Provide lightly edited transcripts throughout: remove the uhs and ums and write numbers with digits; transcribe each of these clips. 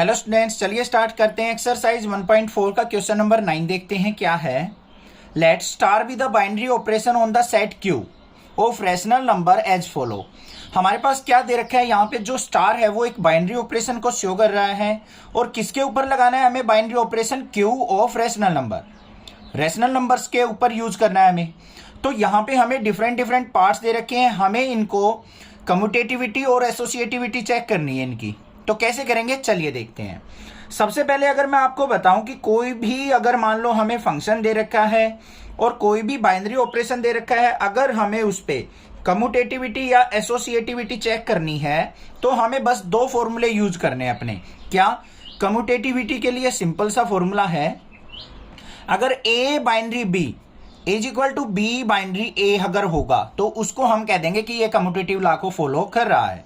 Hello students, चलिए start करते हैं। एक्सरसाइज 1.4 का क्वेश्चन नंबर 9 देखते हैं क्या है। Let star be the binary operation on the set Q of rational number as follow. हमारे पास क्या दे रखा है, यहाँ पे जो स्टार है वो एक बाइनरी ऑपरेशन को शो कर रहा है और किसके ऊपर लगाना है हमें, binary operation Q of rational number, rational numbers के ऊपर यूज करना है हमें। तो यहाँ पे हमें डिफरेंट पार्ट्स दे रखे हैं, हमें इनको कम्यूटेटिविटी और एसोसिएटिविटी चेक करनी है इनकी। तो कैसे करेंगे चलिए देखते हैं। सबसे पहले अगर मैं आपको बताऊं कि कोई भी अगर मान लो हमें फंक्शन दे रखा है और कोई भी बाइनरी ऑपरेशन दे रखा है, अगर हमें उस पे कम्यूटेटिविटी या एसोसिएटिविटी चेक करनी है तो हमें बस दो फॉर्मूले यूज करने हैं अपने। क्या, कम्यूटेटिविटी के लिए सिंपल सा फॉर्मूला है, अगर A binary B is equal to B binary A अगर होगा तो उसको हम कह देंगे कि ये कम्यूटेटिव लॉ को फॉलो कर रहा है।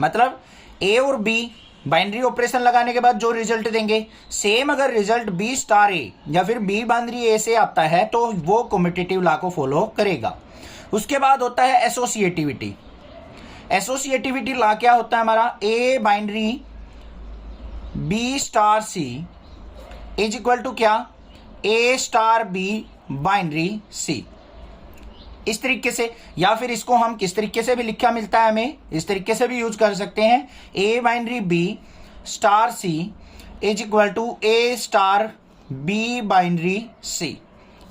मतलब ए और बी बाइनरी ऑपरेशन लगाने के बाद जो रिजल्ट देंगे, सेम अगर रिजल्ट बी स्टार ए या फिर बी बाइनरी ए से आता है तो वो कम्यूटेटिव लॉ को फॉलो करेगा। उसके बाद होता है एसोसिएटिविटी। एसोसिएटिविटी लॉ क्या होता है हमारा, A binary B star C is equal to क्या, A star B binary C. इस तरीके से, या फिर इसको हम किस तरीके से भी लिखा मिलता है हमें, इस तरीके से भी यूज कर सकते हैं, A binary B star C is equal to A star B binary C.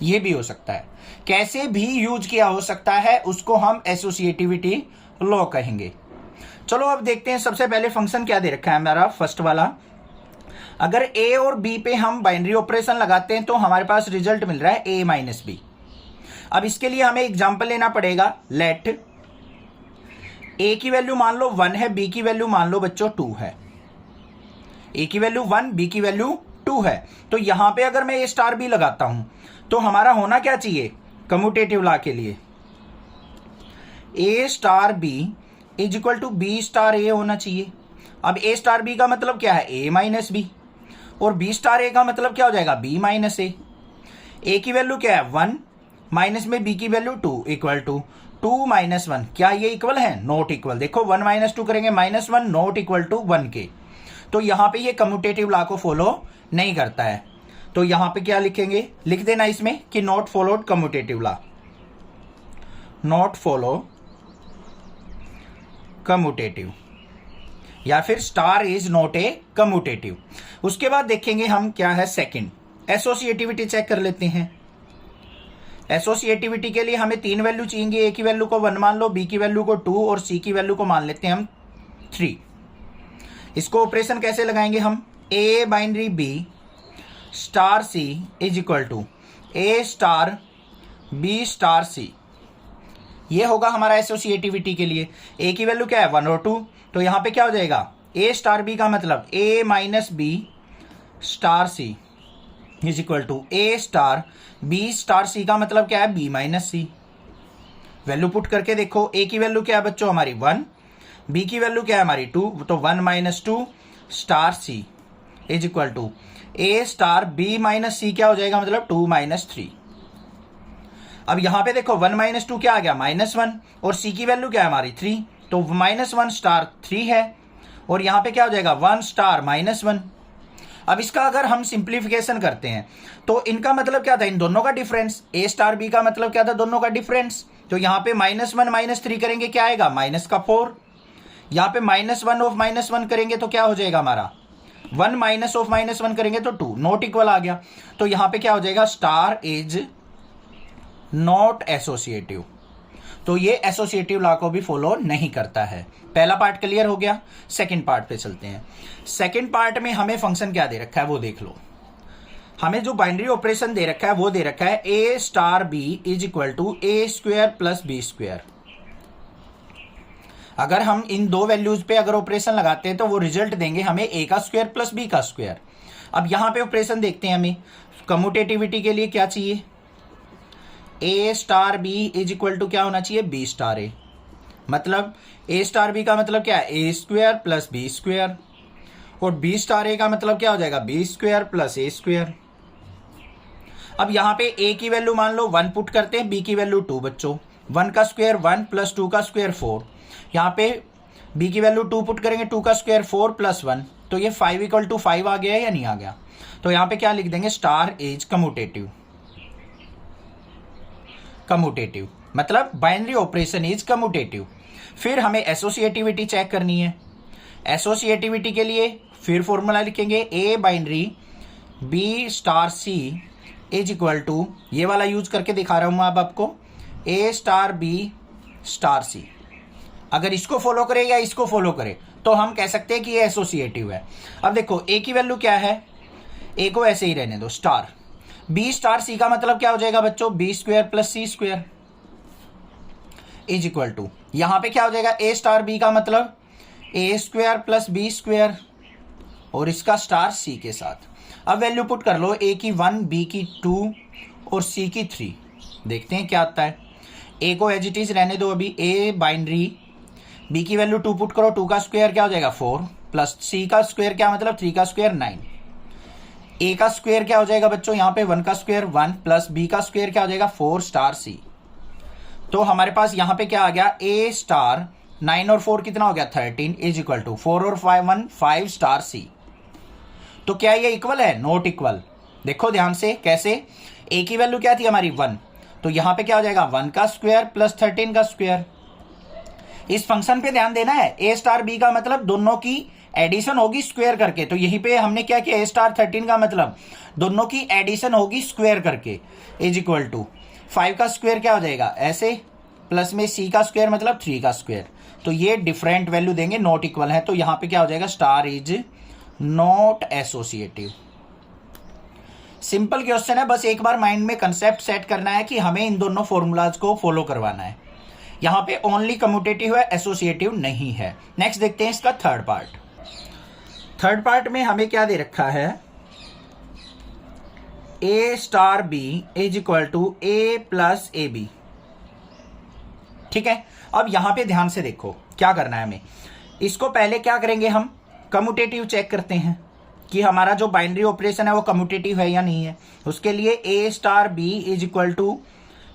ये भी हो सकता है, कैसे भी यूज किया हो सकता है, उसको हम एसोसिएटिविटी लॉ कहेंगे। चलो अब देखते हैं। सबसे पहले फंक्शन क्या दे रखा है हमारा, फर्स्ट वाला, अगर ए और बी पे हम बाइनरी ऑपरेशन लगाते हैं तो हमारे पास रिजल्ट मिल रहा है ए माइनस बी। अब इसके लिए हमें एग्जांपल लेना पड़ेगा। लेट ए की वैल्यू मान लो 1 है, बी की वैल्यू मान लो बच्चों 2 है। ए की वैल्यू 1, बी की वैल्यू 2 है। तो यहां पे अगर मैं ए स्टार बी लगाता हूं तो हमारा होना क्या चाहिए, कम्यूटेटिव लॉ के लिए A star B is equal to B star A होना चाहिए। अब ए स्टार बी का मतलब क्या है, ए माइनस बी, और बी स्टार ए का मतलब क्या हो जाएगा, बी माइनस ए। ए की वैल्यू क्या है 1, माइनस में बी की वैल्यू 2 इक्वल टू 2 माइनस 1। क्या ये इक्वल है, नॉट इक्वल। देखो 1 माइनस 2 करेंगे -1, नॉट इक्वल टू 1 के। तो यहां पे ये कम्यूटेटिव लॉ को फॉलो नहीं करता है। तो यहां पे क्या लिखेंगे, लिख देना इसमें कि not followed commutative law, not follow commutative, या फिर star is not a commutative. उसके बाद देखेंगे हम क्या है सेकंड, एसोसिएटिविटी चेक कर लेते हैं। एसोसिएटिविटी के लिए हमें 3 वैल्यू चाहिए। ए की वैल्यू को 1 मान लो, बी की वैल्यू को 2 और सी की वैल्यू को मान लेते हैं हम 3। इसको ऑपरेशन कैसे लगाएंगे हम, A binary B star C is equal to A star B star C. ये होगा हमारा एसोसिएटिविटी के लिए। ए की वैल्यू क्या है 1 और 2, तो यहां पे क्या हो जाएगा, ए स्टार बी का मतलब A minus B star C is equal to A star B star C का मतलब क्या है, B minus C. Value put करके देखो, ए की वैल्यू क्या है बच्चों हमारी 1, बी की वैल्यू क्या है हमारी 2, तो 1 minus 2 star C is equal to A star B minus C क्या हो जाएगा, मतलब 2 माइनस 3। अब यहां पे देखो 1 माइनस 2 क्या आ गया, -1, और सी की वैल्यू क्या है हमारी 3, तो -1 स्टार 3 है, और यहां पे क्या हो जाएगा 1 स्टार -1। अब इसका अगर हम सिंप्लीफिकेशन करते हैं तो इनका मतलब क्या था, इन दोनों का डिफरेंस। ए स्टार बी का मतलब क्या था, दोनों का डिफरेंस। तो यहाँ पे -1 -3 करेंगे क्या आएगा, माइनस का 4। यहाँ पे -1 ऑफ -1 करेंगे तो क्या हो जाएगा हमारा, 1 माइनस ऑफ -1 करेंगे तो 2, नॉट इक्वल आ गया। तो यहाँ पे क्या हो जाएगा, स्टार इज नॉट एसोसिएटिव। तो ये एसोसिएटिव लॉ को भी फॉलो नहीं करता है। पहला पार्ट क्लियर हो गया। सेकंड पार्ट पे चलते हैं। सेकंड पार्ट में हमें फंक्शन क्या दे रखा है वो देख लो। हमें जो बाइनरी ऑपरेशन दे रखा है वो दे रखा है A star B is equal to A square plus B square. अगर हम इन दो वैल्यूज पे अगर ऑपरेशन लगाते हैं तो वो रिजल्ट देंगे हमें ए का स्क्वायर प्लस बी का स्क्वायर। अब यहां पे ऑपरेशन देखते हैं, हमें कम्यूटेटिविटी के लिए क्या चाहिए, A star B is equal to क्या होना चाहिए, बी स्टार ए। मतलब ए स्टार बी का मतलब क्या है, ए स्क्वायर प्लस बी स्क्वायर, और बी स्टार ए का मतलब क्या हो जाएगा, बी स्क्वायर प्लस ए स्क्वायर। अब यहाँ पे ए की वैल्यू मान लो 1 पुट करते हैं, बी की वैल्यू 2 बच्चों, 1 का स्क्वायर 1 प्लस 2 का स्क्वायर 4। यहाँ पे बी की वैल्यू 2 पुट करेंगे, 2 का स्क्वायर 4 प्लस 1, तो ये 5 इक्वल टू 5 आ गया या नहीं आ गया? तो यहाँ पे क्या लिख देंगे, स्टार इज कम्यूटेटिव। कम्यूटेटिव मतलब बाइनरी ऑपरेशन इज कम्यूटेटिव। फिर हमें एसोसिएटिविटी चेक करनी है। एसोसिएटिविटी के लिए फिर फॉर्मूला लिखेंगे, A binary B star C is equal to, ये वाला यूज करके दिखा रहा हूं मैं अब आपको, ए स्टार बी स्टार सी। अगर इसको फॉलो करे या इसको फॉलो करे तो हम कह सकते हैं कि ये एसोसिएटिव है। अब देखो ए की वैल्यू क्या है, ए को ऐसे ही रहने दो स्टार, बी स्टार सी का मतलब क्या हो जाएगा बच्चों, B square plus C square is equal to, यहां पे क्या हो जाएगा, ए स्टार बी का मतलब ए स्क्वायर प्लस बी स्क्वायर और इसका स्टार सी के साथ। अब वैल्यू पुट कर लो, ए की 1, बी की 2 और सी की 3। देखते हैं क्या आता है। ए को एज इट इज रहने दो अभी, ए बाइनरी बी की वैल्यू 2 पुट करो, 2 का स्क्वायर क्या हो जाएगा 4 प्लस सी का स्क्वायर क्या मतलब 3 का स्क्वायर 9। ए का स्क्वायर क्या हो जाएगा बच्चों, यहाँ पे 1 का स्क्वायर 1 प्लस बी का स्क्वायर क्या हो जाएगा 4 स्टार सी। तो हमारे पास यहाँ पे क्या आ गया, ए स्टार 9 और 4 कितना हो गया 13 इज इक्वल टू 4 और 5 स्टार सी। तो क्या ये इक्वल है, नॉट इक्वल। देखो ध्यान से कैसे, ए की वैल्यू क्या थी हमारी 1, तो यहां पे क्या हो जाएगा 1 का स्क्वायर प्लस 13 का स्क्वायर। इस फंक्शन पे ध्यान देना है, ए स्टार बी का मतलब दोनों की एडिशन होगी स्क्वायर करके, तो यहीं पे हमने क्या किया, ए स्टार 13 का मतलब दोनों की एडिशन होगी स्क्वायर करके इज इक्वल टू 5 का स्क्वायर क्या हो जाएगा ऐसे प्लस में सी का स्क्वायर मतलब 3 का स्क्वायर। तो ये डिफरेंट वैल्यू देंगे, नॉट इक्वल है, तो यहां पे क्या हो जाएगा, star is not associative. Simple question है, बस एक बार माइंड में कंसेप्ट सेट करना है कि हमें इन दोनों फॉर्मूलाज को फॉलो करवाना है। यहां पे ओनली कम्यूटेटिव है, एसोसिएटिव नहीं है। नेक्स्ट देखते हैं इसका थर्ड पार्ट। थर्ड पार्ट में हमें क्या दे रखा है, A star B is equal to A plus A B. ठीक है, अब यहां पे ध्यान से देखो क्या करना है हमें। इसको पहले क्या करेंगे, हम कम्यूटेटिव चेक करते हैं कि हमारा जो बाइनरी ऑपरेशन है वो कम्यूटेटिव है या नहीं है। उसके लिए A star B is equal to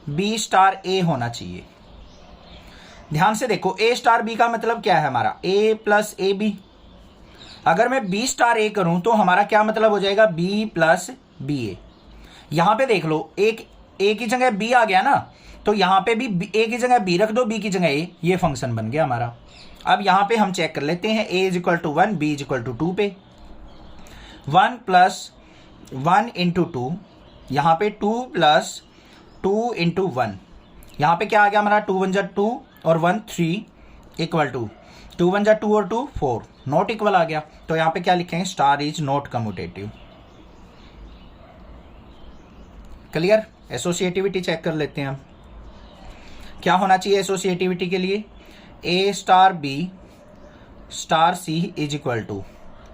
B star A होना चाहिए। ध्यान से देखो, ए स्टार बी का मतलब क्या है हमारा, ए प्लस ए बी। अगर मैं बी स्टार ए करूं तो हमारा क्या मतलब हो जाएगा, बी प्लस बी ए। यहां पे देख लो, एक ए की जगह बी आ गया ना, तो यहां पे भी ए की जगह बी रख दो, बी की जगह ए, ये फंक्शन बन गया हमारा। अब यहां पे हम चेक कर लेते हैं, A is equal to 1, B is equal to 2 पे 1 प्लस 1 इंटू 2, यहां पे 2 प्लस 2 इंटू 1, यहां पे क्या आ गया हमारा 2 1 जा 2 और 1 3 इक्वल टू 2 1 जा 2 और 2 4, नॉट इक्वल आ गया। तो यहां पे क्या लिखेंगे, star is not commutative. Clear. Associativity check कर लेते हैं हम, क्या होना चाहिए एसोसिएटिविटी के लिए, A star B star C is equal to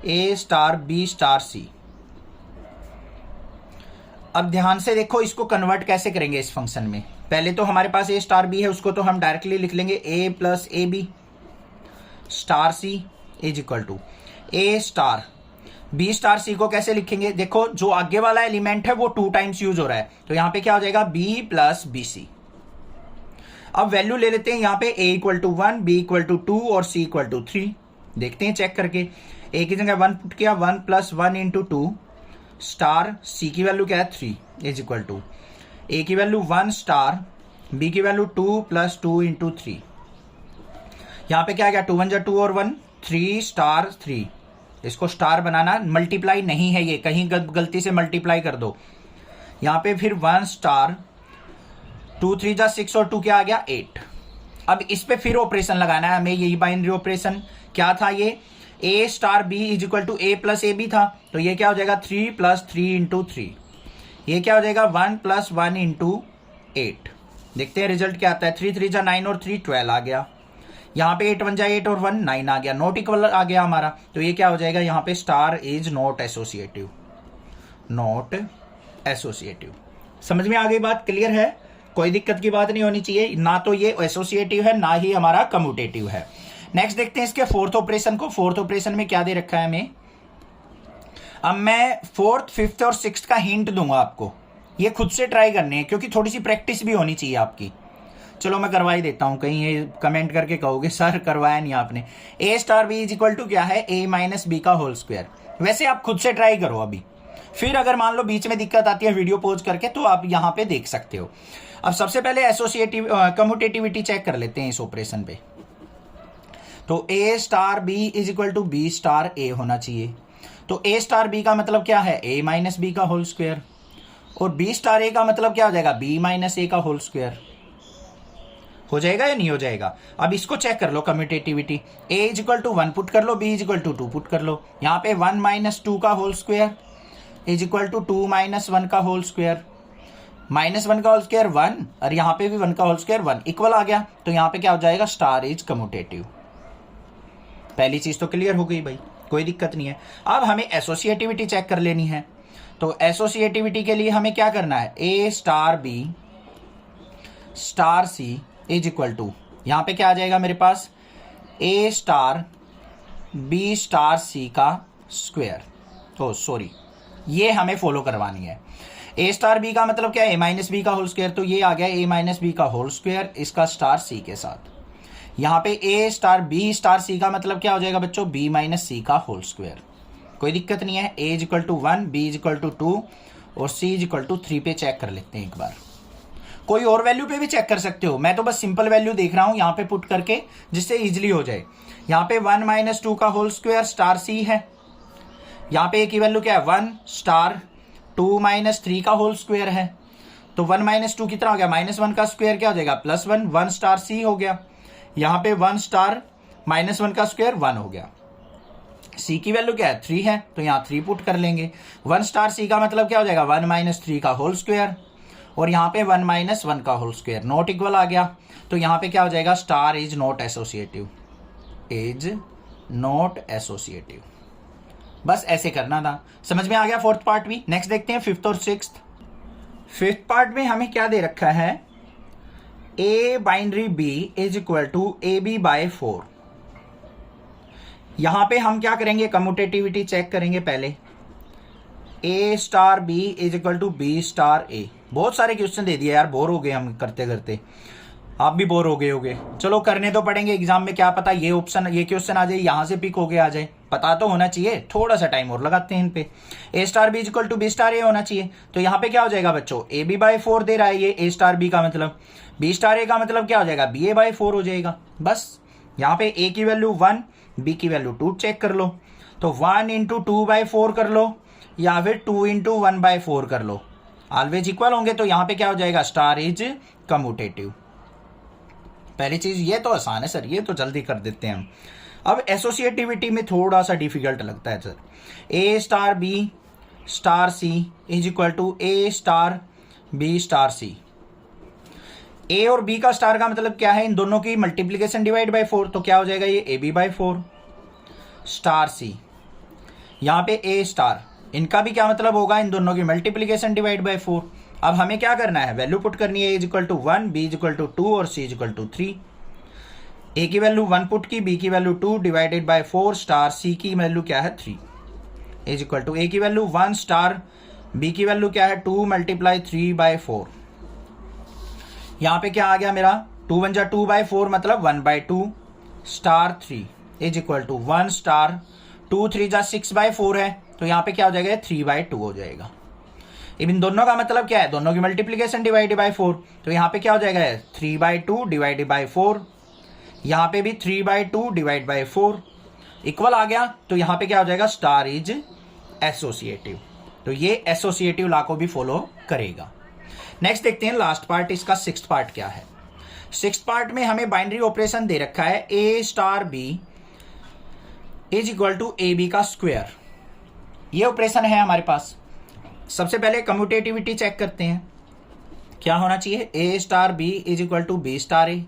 A star B star C. अब ध्यान से देखो, इसको कन्वर्ट कैसे करेंगे इस फंक्शन में। पहले तो हमारे पास ए स्टार बी है, उसको तो हम डायरेक्टली लिख लेंगे A plus A B star C is equal to A star B star C को कैसे लिखेंगे, देखो जो आगे वाला एलिमेंट है वो 2 टाइम्स यूज हो रहा है, तो यहां पे क्या हो जाएगा बी प्लस बी सी। अब वैल्यू ले लेते हैं, यहां पे a equal to 1, b equal to 2 और c इक्वल टू 3। देखते हैं चेक करके, a की जगह 1 पुट किया, 1 प्लस 1 इंटू 2 स्टार, c की वैल्यू क्या है 3 इज इक्वल टू a की वैल्यू 1 स्टार, b की वैल्यू 2 प्लस 2 इंटू 3। यहां पे क्या आ गया 2 1 जा 2 और 1 3 स्टार 3। इसको स्टार बनाना, मल्टीप्लाई नहीं है ये, कहीं गलती से मल्टीप्लाई कर दो। यहां पे फिर 1 स्टार 2 3 जा 6 और 2 क्या आ गया 8। अब इस पे फिर ऑपरेशन लगाना है हमें, यही बाइनरी ऑपरेशन क्या था, ये A star B is equal to A plus A B था, तो ये क्या हो जाएगा 3 प्लस 3 इंटू 3। ये क्या हो जाएगा 1 प्लस 1 इंटू 8। देखते हैं रिजल्ट क्या आता है, 3 3 जा 9 और 3 12 आ गया। यहाँ पे 8 1 जा 8 और 1 9 आ गया, नॉट इक्वल आ गया हमारा। तो ये क्या हो जाएगा, यहाँ पे star is not associative. Not associative. समझ में आ गई बात, क्लियर है, कोई दिक्कत की बात नहीं होनी चाहिए। ना तो ये एसोसिएटिव है, ना ही हमारा कम्यूटेटिव है। नेक्स्ट देखते हैं इसके फोर्थ ऑपरेशन को। फोर्थ ऑपरेशन में क्या दे रखा है हमें, अब मैं फोर्थ फिफ्थ और सिक्स्थ का हिंट दूंगा आपको, ये खुद से ट्राई करने हैं क्योंकि थोड़ी सी प्रैक्टिस भी होनी चाहिए आपकी। चलो मैं करवा ही देता हूं, कहीं ये कमेंट करके कहोगे सर करवाया नहीं आपने। A star B is equal to क्या है, ए माइनस बी का होल स्क्वायर। वैसे आप खुद से ट्राई करो अभी, फिर अगर मान लो बीच में दिक्कत आती है वीडियो पॉज करके तो आप यहाँ पे देख सकते हो। अब सबसे पहले एसोसिएटिव कम्यूटेटिविटी चेक कर लेते हैं इस ऑपरेशन पे। तो A star B is equal to B star A होना चाहिए। तो ए स्टार बी का मतलब क्या है, ए माइनस बी का होल स्क्वायर, और बी स्टार ए का मतलब क्या हो जाएगा, बी माइनस ए का होल स्क्वायर। हो जाएगा या नहीं हो जाएगा? अब इसको चेक कर लो commutativity. A is equal to 1 put कर लो, B is equal to 2 put कर लो। यहाँ पे 1 माइनस 2 का whole square is equal to 2 minus 1 का होल स्क्वायर। माइनस 1 का होल स्क्वायर 1, और यहाँ पे भी 1 का होल स्क्वायर 1 इक्वल आ गया। तो यहाँ पे क्या हो जाएगा, स्टार इज कम्यूटेटिव। पहली चीज तो क्लियर हो गई भाई, कोई दिक्कत नहीं है। अब हमें एसोसिएटिविटी चेक कर लेनी है। तो एसोसिएटिविटी के लिए हमें क्या करना है, A star B star C is equal to, यहां पे क्या आ जाएगा मेरे पास, A star B star C का स्क्वायर। तो सॉरी, ये हमें फॉलो करवानी है। ए स्टार बी का मतलब क्या है, ए माइनस बी का होल स्क्वायर। तो ये आ गया ए माइनस बी का होल स्क्वायर इसका स्टार सी के साथ। यहाँ पे A star B star C का मतलब क्या हो जाएगा बच्चों, बी माइनस सी का होल स्क्वायर। कोई दिक्कत नहीं है। A is equal to 1, B is equal to 2 और सी इज इक्वल टू 3 पे चेक कर लेते हैं एक बार। कोई और वैल्यू पे भी चेक कर सकते हो, मैं तो बस सिंपल वैल्यू देख रहा हूं यहाँ पे पुट करके, जिससे इजिली हो जाए। यहाँ पे 1 माइनस 2 का होल स्क्वायर स्टार सी है। यहाँ पे ए की वैल्यू क्या है, 1 स्टार 2 माइनस 3 का होल स्क्वायर है। तो 1 माइनस 2 कितना हो गया, माइनस 1 का स्क्वायर क्या हो जाएगा, प्लस 1, 1 स्टार सी हो गया। यहाँ पे 1 स्टार माइनस 1 का स्क्वायर 1 हो गया। सी की वैल्यू क्या है, 3 है, तो यहाँ 3 पुट कर लेंगे। 1 स्टार सी का मतलब क्या हो जाएगा, 1 माइनस 3 का होल स्क्वायर, और यहाँ पे 1 माइनस 1 का होल स्क्वायर, नॉट इक्वल आ गया। तो यहाँ पे क्या हो जाएगा, star is not associative, is not associative. बस ऐसे करना था, समझ में आ गया फोर्थ पार्ट भी। नेक्स्ट देखते हैं फिफ्थ और सिक्स्थ। फिफ्थ पार्ट में हमें क्या दे रखा है, A binary B is equal to A B by 4। यहां पे हम क्या करेंगे, कम्यूटेटिविटी चेक करेंगे पहले। A star B is equal to B star A. बहुत सारे क्वेश्चन दे दिए यार, बोर हो गए हम करते करते, आप भी बोर हो गए होगे। चलो करने तो पड़ेंगे एग्जाम में, क्या पता ये ऑप्शन ये क्वेश्चन आ जाए, यहां से पिक होके आ जाए, पता तो होना चाहिए। थोड़ा सा टाइम और लगाते हैं इन पे। A star B is equal to B star A होना चाहिए। तो यहाँ पे क्या हो जाएगा बच्चों, ए बी बाय 4 दे रहा है ये ए स्टार बी का मतलब, बी स्टार ए का मतलब क्या हो जाएगा, बी ए बाय 4 हो जाएगा। बस यहाँ पे ए की वैल्यू 1, बी की वैल्यू 2 चेक कर लो। तो 1 इंटू 2 बाय 4 कर लो, या फिर 2 इंटू 1 बाय 4 कर लो, ऑलवेज इक्वल होंगे। तो यहाँ पे क्या हो जाएगा, स्टार इज कम्यूटेटिव। पहली चीज ये तो आसान है सर, ये तो जल्दी कर देते हैं हम। अब एसोसिएटिविटी में थोड़ा सा डिफिकल्ट लगता है sir. A star B star C is equal to A star B star C. A और बी का स्टार का मतलब क्या है, इन दोनों की मल्टीप्लीकेशन डिवाइड बाय 4। तो क्या हो जाएगा, ये ए बी बाय 4 स्टार सी। यहाँ पे ए स्टार, इनका भी क्या मतलब होगा, इन दोनों की मल्टीप्लीकेशन डिवाइड बाय 4। अब हमें क्या करना है, वैल्यू पुट करनी है। A is equal to 1, B is equal to 2 और C is equal to 3। A की वैल्यू 1 पुट की, बी की value 2 divided by 4 star, C की वैल्यू क्या है 3 इज इक्वल टू, ए की वैल्यू 1 स्टार, बी की वैल्यू क्या है 2 मल्टीप्लाई 3 बाय 4। यहाँ पे क्या आ गया मेरा, 2 1 जा 2 बाय 4 मतलब 1 by 2 star 3 is equal to 1 star 2 3 जा 6 बाय 4 है। तो यहाँ पे क्या हो जाएगा, 3 बाय 2 हो जाएगा। इन दोनों का मतलब क्या है, दोनों की मल्टीप्लीकेशन डिवाइडेड बाय 4। तो यहाँ पे क्या हो जाएगा, 3 बाय 2 डिवाइडेड बाय 4। यहाँ पे भी 3 बाय 2 डिवाइड बाय 4 इक्वल आ गया। तो यहाँ पे क्या हो जाएगा, स्टार इज एसोसिएटिव। तो ये एसोसिएटिव लॉ को भी फॉलो करेगा। नेक्स्ट देखते हैं लास्ट पार्ट, इसका सिक्स्थ पार्ट क्या है। सिक्स्थ पार्ट में हमें बाइनरी ऑपरेशन दे रखा है, A star B is equal to A B का स्क्वायर। ये ऑपरेशन है हमारे पास। सबसे पहले कम्यूटेटिविटी चेक करते हैं, क्या होना चाहिए, A star B is equal to B star A,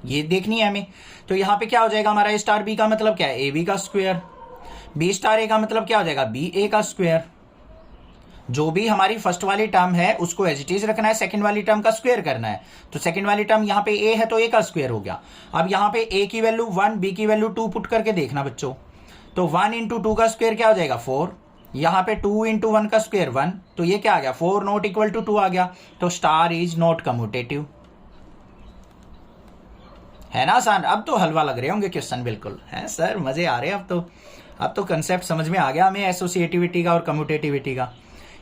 ये देखनी है हमें। तो यहाँ पे क्या हो जाएगा हमारा, ए स्टार बी का मतलब क्या है, ए बी का स्क्वायर, बी स्टार ए का मतलब क्या हो जाएगा, बी ए का स्क्वायर। जो भी हमारी फर्स्ट वाली टर्म है उसको एज इट इज रखना है, सेकंड वाली टर्म का स्क्वायर करना है। तो सेकंड वाली टर्म यहाँ पे ए है तो ए का स्क्वायर हो गया। अब यहाँ पे ए की वैल्यू 1, बी की वैल्यू 2 पुट करके देखना बच्चों। तो 1 इंटू 2 का स्क्वायर क्या हो जाएगा 4, यहाँ पे 2 इंटू 1 का स्क्वायर 1, तो ये क्या आ गया 4 नॉट इक्वल टू 2 आ गया। तो स्टार इज नॉट कम्यूटेटिव। है ना आसान। अब तो हलवा लग रहे होंगे क्वेश्चन, बिल्कुल है सर, मजे आ रहे हैं अब तो कंसेप्ट समझ में आ गया हमें एसोसिएटिविटी का और कम्यूटेटिविटी का।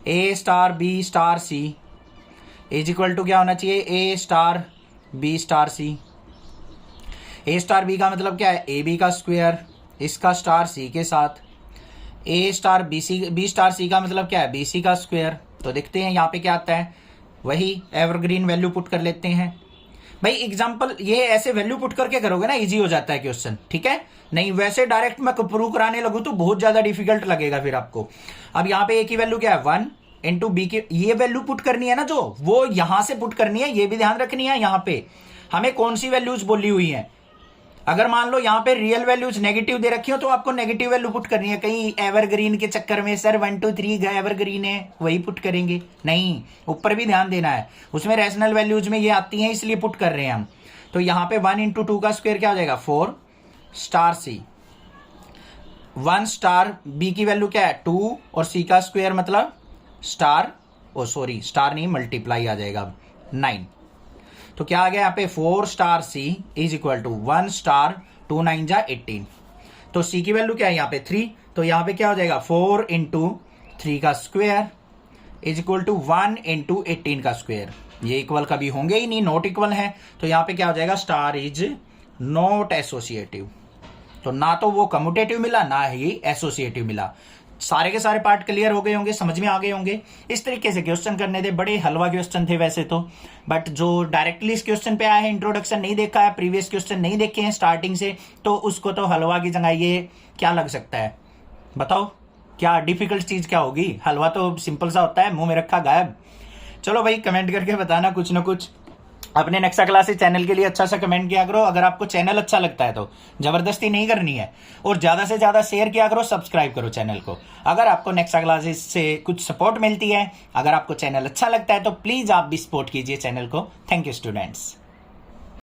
A star B star C is equal to क्या होना चाहिए, A star B star C. A star B का मतलब क्या है, ए बी का स्क्वायर, इसका स्टार सी के साथ। A star B C, B star C का मतलब क्या है, बी सी का स्क्वायर। तो देखते हैं यहाँ पे क्या आता है, वही एवरग्रीन वैल्यू पुट कर लेते हैं भाई। एग्जाम्पल ये ऐसे वैल्यू पुट करके करोगे ना इजी हो जाता है क्वेश्चन, ठीक है। नहीं वैसे डायरेक्ट मैं प्रूव कराने लगूं तो बहुत ज्यादा डिफिकल्ट लगेगा फिर आपको। अब यहाँ पे ए की वैल्यू क्या है 1 इंटू बी की, ये वैल्यू पुट करनी है ना जो, वो यहां से पुट करनी है, ये भी ध्यान रखनी है। यहाँ पे हमें कौन सी वैल्यूज बोली हुई है, अगर मान लो यहाँ पे रियल वैल्यूज नेगेटिव दे रखी हो तो आपको नेगेटिव वैल्यू पुट करनी है। कहीं एवरग्रीन के चक्कर में सर 1 2 3 एवरग्रीन है वही पुट करेंगे, नहीं ऊपर भी ध्यान देना है, उसमें रैशनल वैल्यूज में ये आती हैं इसलिए पुट कर रहे हैं हम। तो यहाँ पे 1 इंटू 2 का स्क्वायर क्या हो जाएगा 4 स्टार सी, 1 स्टार बी की वैल्यू क्या है 2 और सी का स्क्वायर मतलब स्टार, ओ सॉरी स्टार नहीं मल्टीप्लाई आ जाएगा 9। तो क्या आ गया यहाँ पे 4 star C is equal to 1 star 2 9 जा 18। तो सी की वैल्यू क्या है यहाँ पे 3, तो यहाँ पे क्या हो जाएगा 4 इंटू 3 का square is equal to 1 into 18 का स्क्वायर। ये इक्वल कभी होंगे ही नहीं, नॉट इक्वल है। तो यहाँ पे क्या हो जाएगा स्टार इज नॉट एसोसिएटिव। तो ना तो वो कम्यूटेटिव मिला ना ही एसोसिएटिव मिला। सारे के सारे पार्ट क्लियर हो गए होंगे, समझ में आ गए होंगे। इस तरीके से क्वेश्चन करने थे, बड़े हलवा क्वेश्चन थे वैसे तो, बट जो डायरेक्टली इस क्वेश्चन पे आया है, इंट्रोडक्शन नहीं देखा है, प्रीवियस क्वेश्चन नहीं देखे हैं स्टार्टिंग से, तो उसको तो हलवा की जगह ये क्या लग सकता है बताओ, क्या डिफिकल्ट चीज क्या होगी। हलवा तो सिंपल सा होता है, मुंह में रखा गायब। चलो भाई कमेंट करके बताना कुछ ना कुछ। अपने नेक्सा क्लासेस चैनल के लिए अच्छा सा कमेंट किया करो। अगर आपको चैनल अच्छा लगता है तो जबरदस्ती नहीं करनी है, और ज्यादा से ज्यादा शेयर किया करो, सब्सक्राइब करो चैनल को। अगर आपको नेक्सा क्लासेस से कुछ सपोर्ट मिलती है, अगर आपको चैनल अच्छा लगता है तो प्लीज आप भी सपोर्ट कीजिए चैनल को। Thank you students.